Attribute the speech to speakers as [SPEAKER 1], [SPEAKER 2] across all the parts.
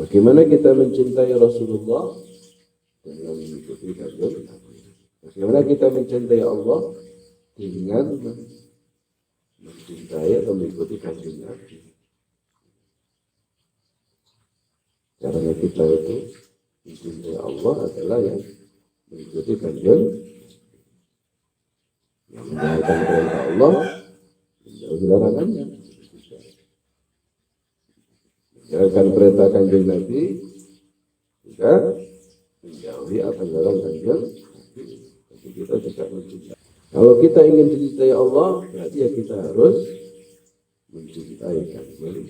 [SPEAKER 1] Bagaimana kita mencintai Rasulullah? Dengan mengikuti kanjeng Nabi. Bagaimana kita mencintai Allah? Dengan mencintai atau mengikuti kanjeng Nabi. Caranya kita itu mencintai Allah adalah yang mengikuti kanjeng, yang menjalankan perintah Allah, menjauhi larangannya. Menjalankan perintah kanjeng Nabi juga menjauhi apa yang dilarang kanjeng Nabi. Tapi kita juga mencintai. Kalau kita ingin mencintai Allah, berarti ya kita harus mencintai kanjeng Nabi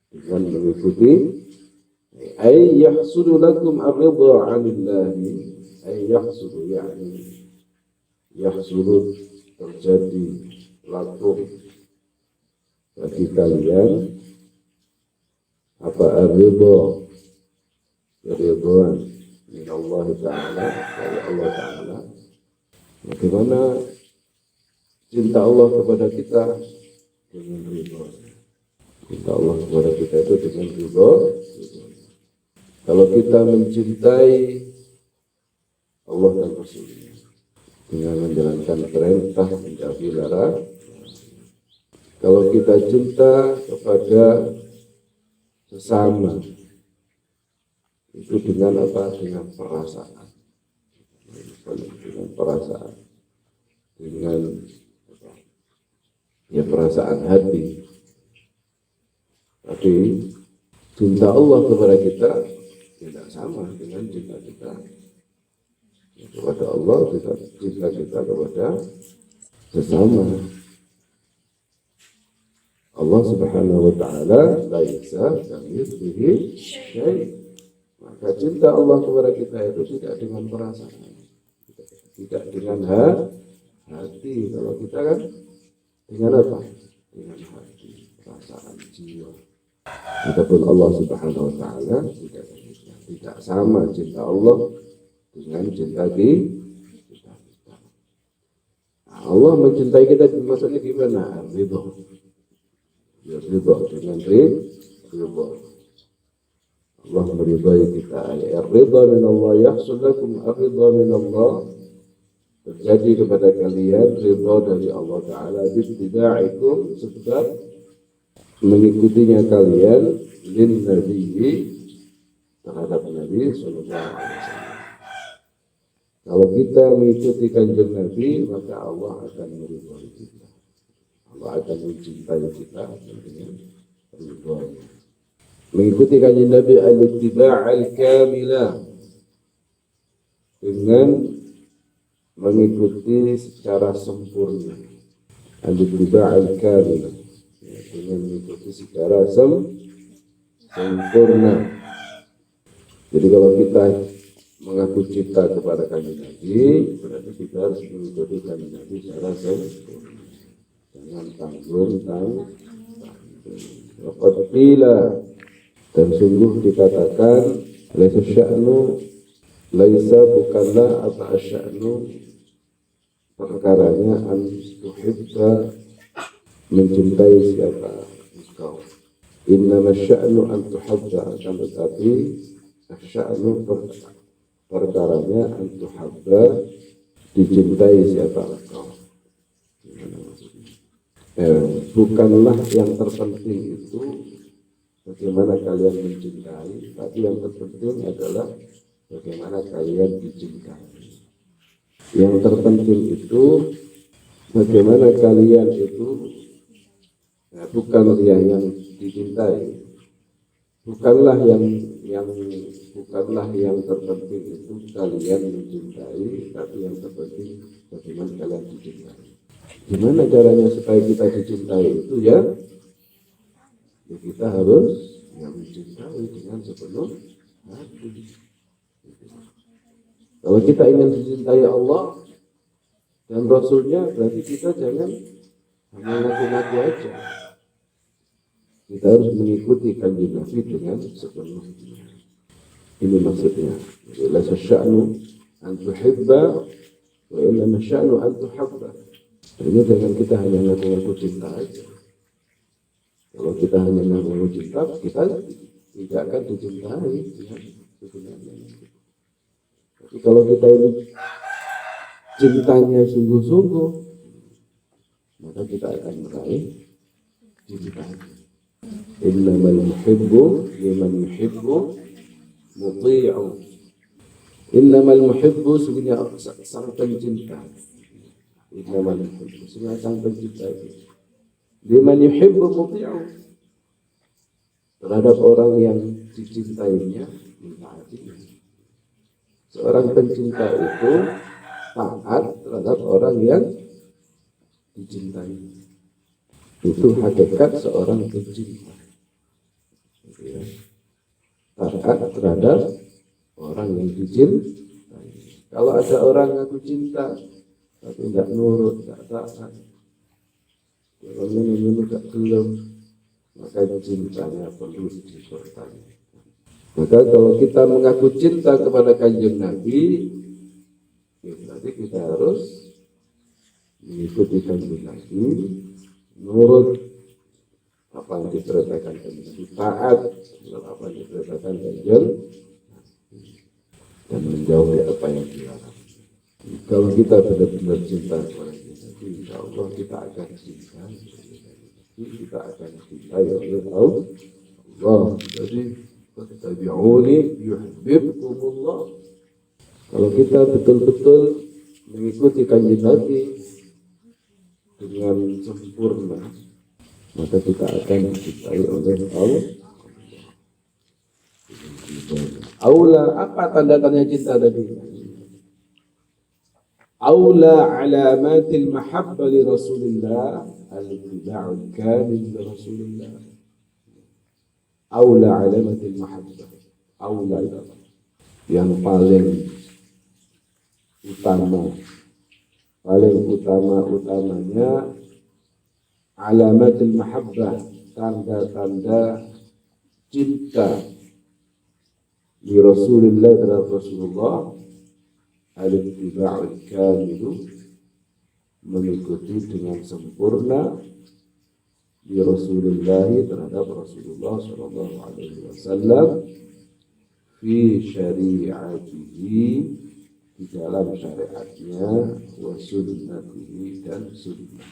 [SPEAKER 1] dengan mengikuti ay yahsulu lakum ar-ridha 'anillahi ay yahsulu yani yahsulu terjadi lakum bagi kalian apa ar-ridha keridhaan min Allah Ta'ala dari Allah Ta'ala. Bagaimana cinta Allah kepada kita dengan ridha. Cinta Allah kepada kita itu dengan ridha. Kalau kita mencintai Allah dan Rasulnya dengan menjalankan perintah menjauhi larangan. Kalau kita cinta kepada sesama itu dengan apa? Dengan perasaan. Dengan perasaan. Dengan ya perasaan hati. Tapi cinta Allah kepada kita tidak sama dengan cinta kita kepada Allah, cinta kita kepada sesama. Allah Subhanahu wa Ta'ala laisa kamitslihi syai'. Maka cinta Allah kepada kita itu tidak dengan perasaan, tidak dengan hati. Kalau kita kan dengan apa? Dengan hati, perasaan, jiwa. Adapun Allah Subhanahu wa Ta'ala tidak sama cinta Allah dengan cinta kita. Allah mencintai kita maksudnya gimana? Ridha. Ya ridha dengan ridha. Allah meridai kita. Ar-ridha min Allah yahsul lakum ar-ridha min Allah. Terjadi kepada kalian ridha dari Allah Ta'ala bittiba'ikum sebab mengikutinya kalian lin nabiyyi terhadap Nabi sallallahu alaihi wasallam. Kalau kita mengikuti kanjeng Nabi, maka Allah akan meridhai kita. Allah akan mencintai kita dengan ridhanya. Mengikuti kanjeng Nabi al-ittiba' al-kamilah dengan mengikuti secara sempurna. Al-ittiba' al-kamilah dengan mengikuti secara sempurna. Jadi kalau kita mengaku cinta kepada kanjeng Nabi, berarti kita harus mengikuti kanjeng Nabi secara sempurna. Jangan tanggung. Waqad qila, dan sungguh dikatakan laisa sya'nu, laisa bukanlah apa sya'nu perkaranya an tuhibba mencintai siapa engkau. Innama sya'nu an tuhabba, akan tetapi sya'nu perkaranya an tuhabba dicintai siapa engkau. Bukanlah yang terpenting itu bagaimana kalian mencintai, tapi yang terpenting adalah bagaimana kalian dicintai. Yang terpenting itu bagaimana kalian itu bukan yang dicintai, bukanlah yang terpenting itu kalian mencintai, tapi yang terpenting bagaimana kalian dicintai. Gimana caranya supaya kita dicintai itu ya kita harus mencintai dengan sepenuh hati. Kalau kita ingin dicintai Allah dan Rasulnya, berarti kita jangan hanya ngaku-ngaku aja. Kita harus mengikuti kanjeng Nabi dengan sepenuhnya. Ini maksudnya. La sya'nu an tuhibba wa inna sya'nu an tuhabba. Ini jangan kita hanya ngaku-ngaku cinta aja. Kalau kita hanya ngaku-ngaku cinta, kita tidak akan dicintai ya, sebenarnya. Tapi kalau kita ini cintanya sungguh-sungguh, maka kita akan meraih cintanya. Innamal muhibbu liman yuhibbu muti'u. Innamal muhibbu sebenarnya sang pencinta. Innamal muhibbu sebenarnya sang pencinta itu liman yuhibbu muti'u, terhadap orang yang dicintainya mentaatinya. Seorang pencinta itu taat terhadap orang yang dicintai. Itu hakikat seorang pencinta. Ya. Taat terhadap orang yang dicintai. Kalau ada orang ngaku cinta tapi tidak nurut, tidak taat, orangnya memang tidak gelap, maka cintanya perlu dipertanyakan. Maka kalau kita mengaku cinta kepada Kanjeng Nabi, berarti kita harus mengikuti Kanjeng Nabi, nurut apa yang diperintahkan Kanjeng Nabi, taat apa yang diperintahkan Kanjeng Nabi, dan menjauhi apa yang dilarang. Kalau kita benar-benar cinta kepada Kanjeng Nabi, insya Allah kita akan cinta, kita akan cintai oleh Allah. Jadi fattabi'uni yuhibbukumullah. Kalau kita betul-betul mengikuti Kanjeng Nabi dengan sempurna, maka kita akan dicintai oleh Allah. Aula, apa tanda-tanda cinta tadi? Aula alamatil mahabbah li Rasulillah al-ittiba'ul kamil li Rasulillah. Aula alamatil mahabbah. Aula yang paling utamanya alamatil mahabbah, tanda-tanda cinta li Rasulillah terhadap Rasulullah al-ittiba'ul kamilu, mengikuti dengan sempurna di Rasulullah terhadap Rasulullah sallallahu alaihi wasallam fi syari'atihi, di dalam syariatnya, wa sunnatihi, dan sunnah.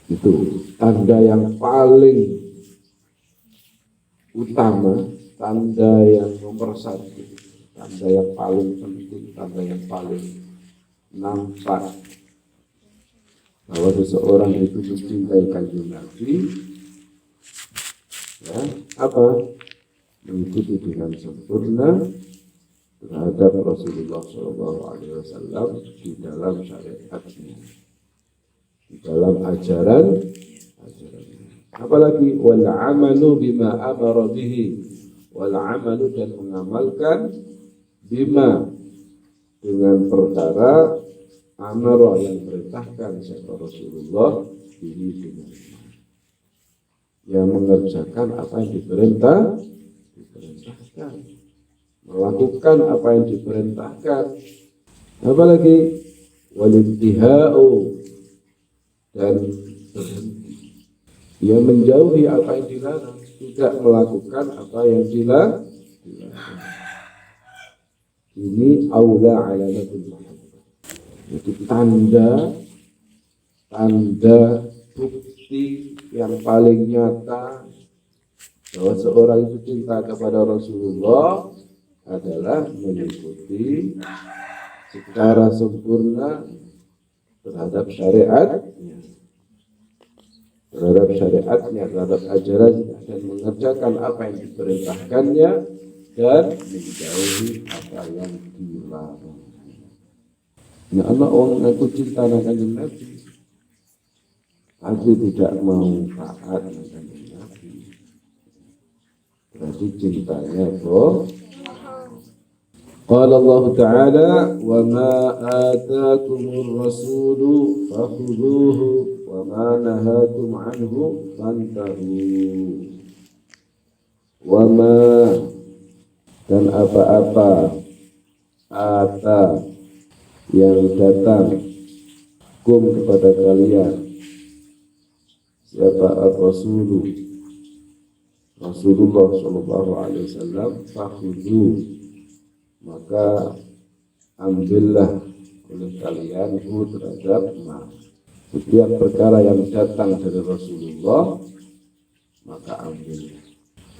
[SPEAKER 1] Itu tanda yang paling utama, tanda yang nomor satu, tanda yang paling penting, tanda yang paling nampak bahwa seseorang itu mencintai Kanjeng Nabi, ya, apa? Mengikuti dengan sempurna terhadap Rasulullah SAW di dalam syariatnya, di dalam ajarannya. Apalagi wal amalu bima amara bihi, wal amalu, dan mengamalkan bima, dengan perkara amara yang perintahkan siapa Rasulullah ini, dengan yang mengerjakan apa yang diperintahkan, melakukan apa yang diperintahkan. Apalagi walintihau, dan berhenti, yang menjauhi apa yang dilarang, tidak melakukan apa yang dilarang. Ini aula alamatul mahabbah. Itu tanda bukti yang paling nyata bahwa seorang itu cinta kepada Rasulullah adalah mengikuti secara sempurna terhadap syariatnya, terhadap ajarannya, dan mengerjakan apa yang diperintahkannya dan menjauhi apa yang dilarang. Ya Allah, orang aku cinta dengan Kanjeng Nabi tapi tidak mau taat dengan Kanjeng Nabi, berarti cintanya bohong. Qala Allah Ta'ala, wa ma atakumur rasulu fakhudhuhu wa ma nahakum anhu fantahu. Wa ma, dan apa-apa, yang datang kum kepada kalian, siapa ar-rasulu, Rasulullah Shallallahu Alaihi Wasallam, fakhudhu, maka ambillah oleh kalian terhadap ma. Setiap perkara yang datang dari Rasulullah, maka ambil.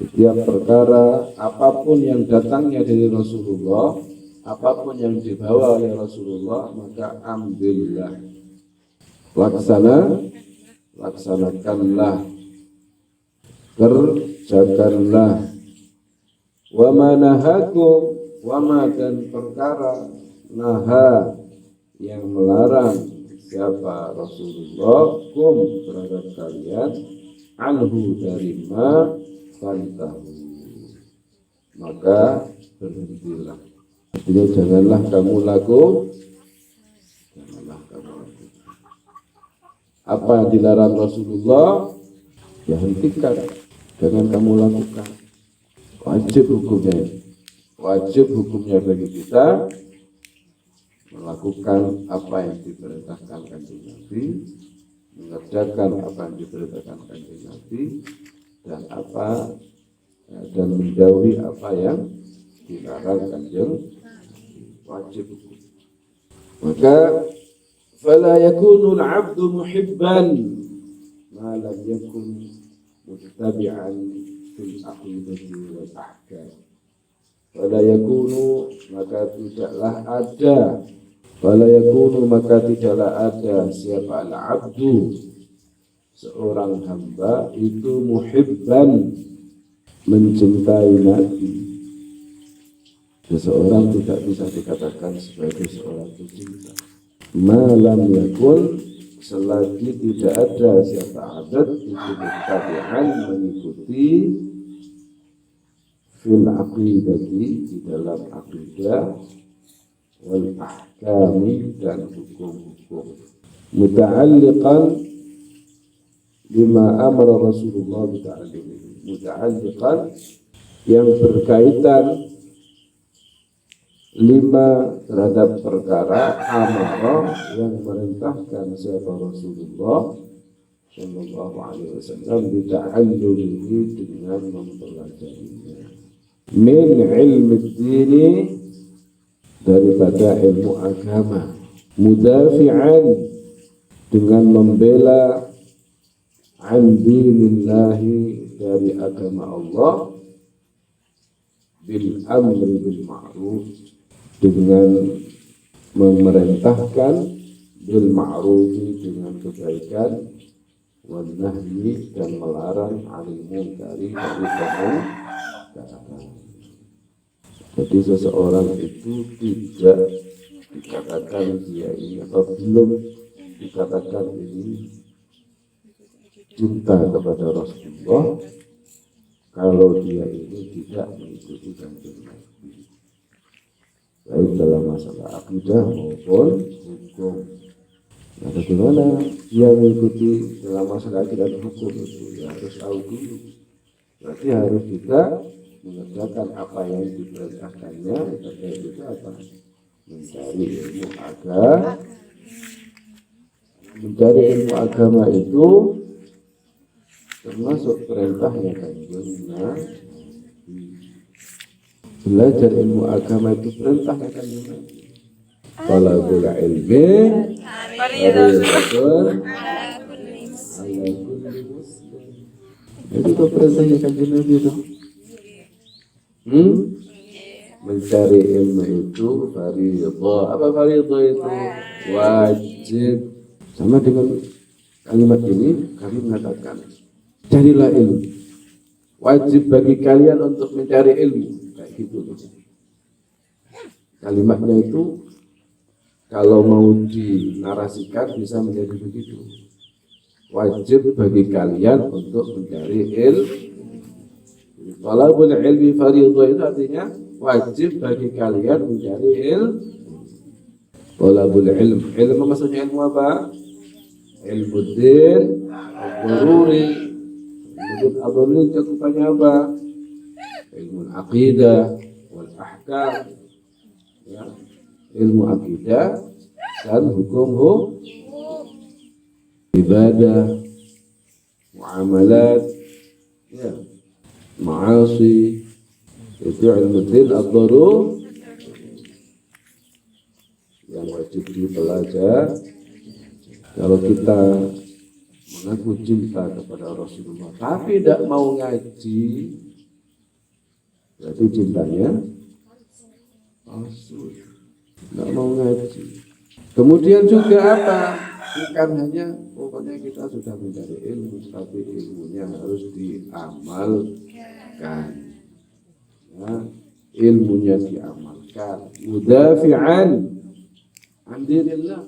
[SPEAKER 1] Setiap perkara, apapun yang datangnya dari Rasulullah, apapun yang dibawa oleh Rasulullah, maka ambillah. Laksanakanlah, kerjakanlah. Wa ma nahakum, wa ma, dan perkara naha yang melarang siapa Rasulullah kum terhadap kalian, anhu dari ma fantahu, maka berhentilah. Artinya janganlah kamu lakukan apa yang dilarang Rasulullah, ya hentikan, jangan kamu lakukan. Wajib hukumnya bagi kita melakukan apa yang diperintahkan Kanjeng Nabi, mengerjakan apa yang diperintahkan Kanjeng Nabi, dan menjauhi apa yang dilarang Kanjeng. Wajib. Maka fala yakunu al-'abdu muhibban ma lam yakun muttabi'an fil aqidati wal ahkam. Fala yakunu, maka tidaklah ada, siapa al-'abdu, seorang hamba itu muhibban, mencintai Nabi. Seseorang tidak bisa dikatakan sebagai seorang pecinta malam yakun, selagi tidak ada siapa adat itu muttabi'an, mengikuti fil aqidati, di dalam aqidah, wal ahkami, dan hukum-hukum, muta'alliqan bima amara Rasulullah bita'alliqihi, muta'alliqan, yang berkaitan, lima, terhadap perkara amara, yang merintahkan siapa Rasulullah Shallallahu Alaihi Wasallam bita'allumihi, dengan mempelajarinya, min ilmi dini, daripada ilmu agama, mudafi'an, dengan membela, an dinillahi, dari agama Allah, bil amri bil ma'ruf, dengan memerintahkan, bil ma'ruf, dengan kebaikan, wan nahyi, dan melarang, 'anil munkari, dari kemungkaran. Jadi seseorang itu tidak dikatakan dia ini, atau belum dikatakan ini cinta kepada Rasulullah kalau dia ini tidak mengikuti Kanjeng Nabi, baik dalam masalah akidah maupun hukum. Nah, bagaimana dia mengikuti dalam masalah akidah dan hukum itu? Ya harus tahu dulu. Berarti harus juga mengerjakan apa yang diperintahkannya. Terkait itu apa? Mencari ilmu agama. Mencari ilmu agama itu termasuk perintahnya Kanjeng Nabi. Belajar ilmu agama itu perintahnya Kanjeng Nabi. Talabul ilmi fardhatun ala kulli muslim. Itu perintahnya Kanjeng Nabi itu. Mencari ilmu itu fardhah. Apa fardhah itu? Wajib. Sama dengan kalimat ini kami mengatakan, carilah ilmu. Wajib bagi kalian untuk mencari ilmu. Kayak gitu. Kalimatnya itu kalau mau dinarasikan bisa menjadi begitu. Wajib bagi kalian untuk mencari ilmu. Talabul ilmi fardhah itu artinya wajib bagi kalian mencari ilmu. Talabul ilm. Ilmu maksudnya ilmu apa? Ilmu din, al-daruri. Ilmu din cakupannya apa? Ilmu aqidah, wal ahkam. Ya. Ilmu akidah dan hukum ibadah, muamalat, ya. ma'asi. Itu ilmu din ad-darur yang wajib dipelajari. Kalau kita mengaku cinta kepada Rasulullah tapi tidak mau ngaji, berarti cintanya palsu, tidak mau ngaji. Kemudian juga apa? Bukan hanya pokoknya kita sudah mencari ilmu, tapi ilmunya harus diamalkan. Ya, ilmunya diamalkan. Mudafi'an an dinillah.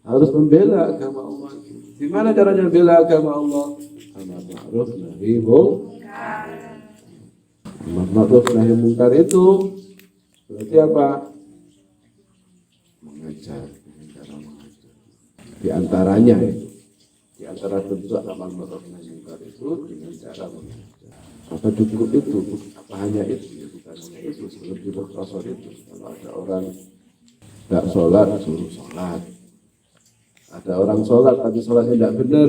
[SPEAKER 1] Harus membela agama Allah. Gimana caranya membela agama Allah? Amar ma'ruf nahi munkar. Amar ma'ruf nahi munkar itu berarti apa? Mengajar, dengan cara mengajar. Di antaranya itu, di antara bentuk amar ma'ruf nahi munkar itu dengan cara mengajar. Apa cukup itu? Apa hanya itu? Ya, bukan hanya itu. Sebelum di Rasul itu, kalau ada orang tidak sholat, suruh sholat. Ada orang sholat tapi sholatnya tidak benar,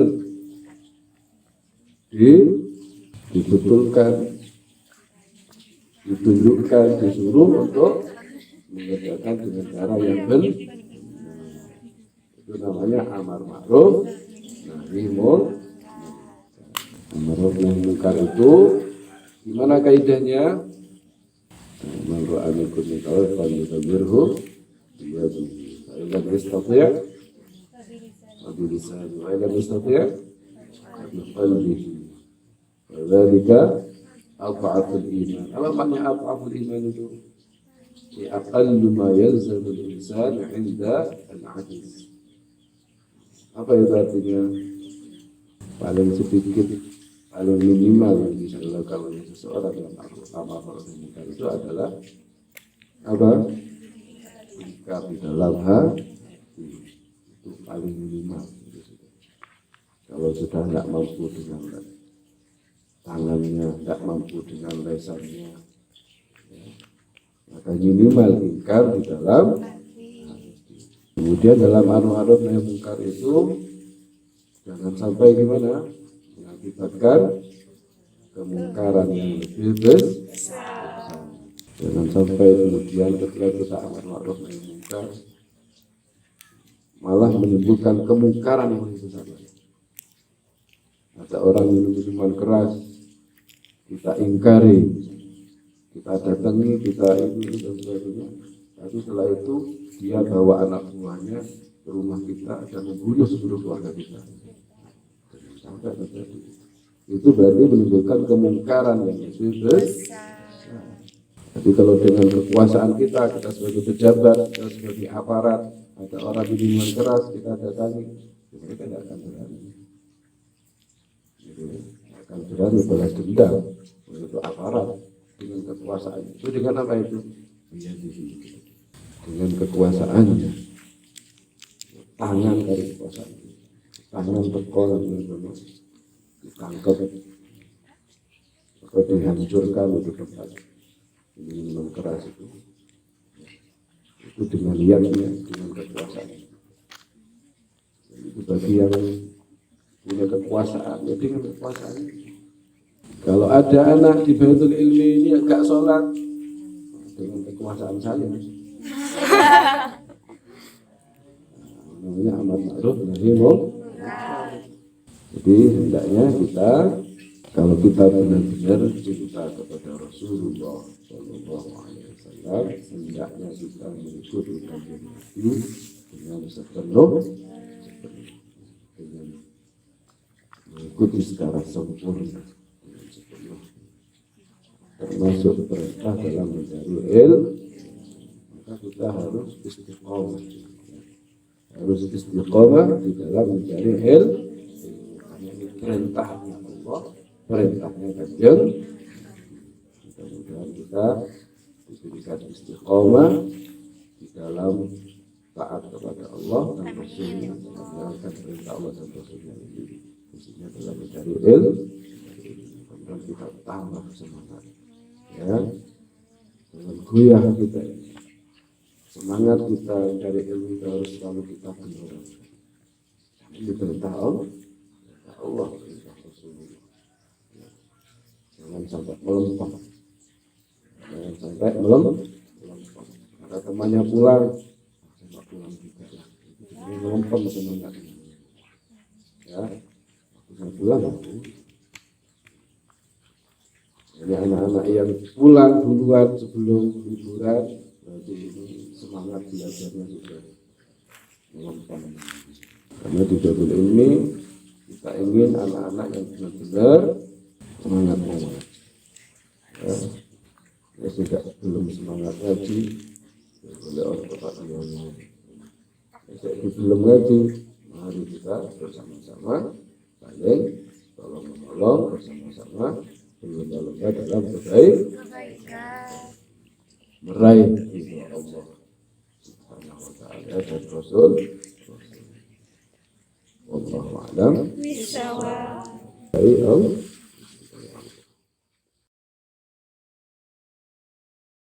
[SPEAKER 1] dibetulkan, ditunjukkan, disuruh untuk mengerjakan dengan cara yang benar. Itu namanya amar ma'ruf nahi munkar. Amar ma'ruf nahi munkar itu gimana kaidahnya? Man ra'a minkum munkaran falyughayyirhu biyadihi, fa in lam yastati' bilisan wa lam yastati' biqalbihi, wa dzalika adhaful iman. Apa makna adhaful iman itu? Aqallu ma yalzamu al-insan 'inda al-'ajz. Apa itu artinya? Paling sedikit, paling minimal yang bisa dilakukan oleh seseorang dalam amal ma'ruf nahi munkar itu adalah apa? Ingkar di dalam hati. Itu paling minimal. Kalau sudah tidak mampu dengan tangannya, tidak mampu dengan lesannya, ya, maka minimal ingkar di dalam hati. Kemudian dalam amar ma'ruf nahi munkar itu jangan sampai gimana? Mengakibatkan kemungkaran yang lebih besar. Jangan sampai kemudian ketika kita amar ma'ruf nahi munkar malah menimbulkan kemungkaran yang lebih besar. Ada orang minum minuman keras, kita ingkari, kita datangi, kita ini dan sebagainya. Tapi setelah itu dia bawa anak buahnya ke rumah kita dan membunuh seluruh keluarga kita. Sampai terjadi. Itu berarti menimbulkan kemungkaran yang lebih besar. Tapi kalau dengan kekuasaan kita sebagai pejabat, kita sebagai aparat, ada orang minuman keras, kita datangi, mereka tidak akan berani. Akan berani balas dendam untuk aparat dengan kekuasaan. Itu dengan apa itu? Dengan kekuasaannya. Tangan dari kekuasaan. Tangan tekol ditangkap atau dihancurkan itu tempat minuman keras itu dengan lihatnya, dengan kekuasaan. Itu bagi yang punya kekuasaan, ya dengan kekuasaan. Kalau ada anak di Baitul Ilmi ini agak sholat, dengan kekuasaan saya. Namanya amar ma'ruf nahi munkar. Jadi hendaknya kita, kalau kita benar-benar cinta kepada Rasulullah Sallallahu Alaihi Wasallam, hendaknya kita mengikuti kajian Nabi dengan sepenuh, dengan mengikuti secara sempurna, dengan sepenuh, termasuk perintah dalam mencari ilmu. Maka kita harus istiqomah, harus istiqomah di dalam mencari ilmu. Perintahnya Allah, perintahnya Kanjeng. Mudah-mudahan kita diberikan istiqomah di dalam taat kepada Allah dan Rasulnya, menjalankan perintah Allah dan Rasulnya ini, khususnya dalam mencari ilmu. Kemudian kita tambah semangat, ya, dengan goyah kita ini. Semangat kita mencari ilmu kita harus selalu kita gelorakan. Ini perintah Allah, perintah Rasulullah. sampai melempem. Jangan sampai melempem. Ada temannya pulang, saya pulang juga lah. Ini melempem semangatnya. Ya, saya pulang aku. Ini anak-anak yang pulang duluan sebelum liburan, berarti ini semangat belajarnya sudah melempem. Karena di Darul Ilmi kita ingin anak-anak yang benar-benar semangat mengaji. Ya tidak belum semangat ngaji, oleh orang Bapak Yono. Belum ngaji, mari kita bersama-sama saling tolong menolong bersama-sama berlomba-lomba dalam kebaikan, meraih ridho Allah Subhanahu wa taala dan Rasul. Wallahu a'lam. Bisawab.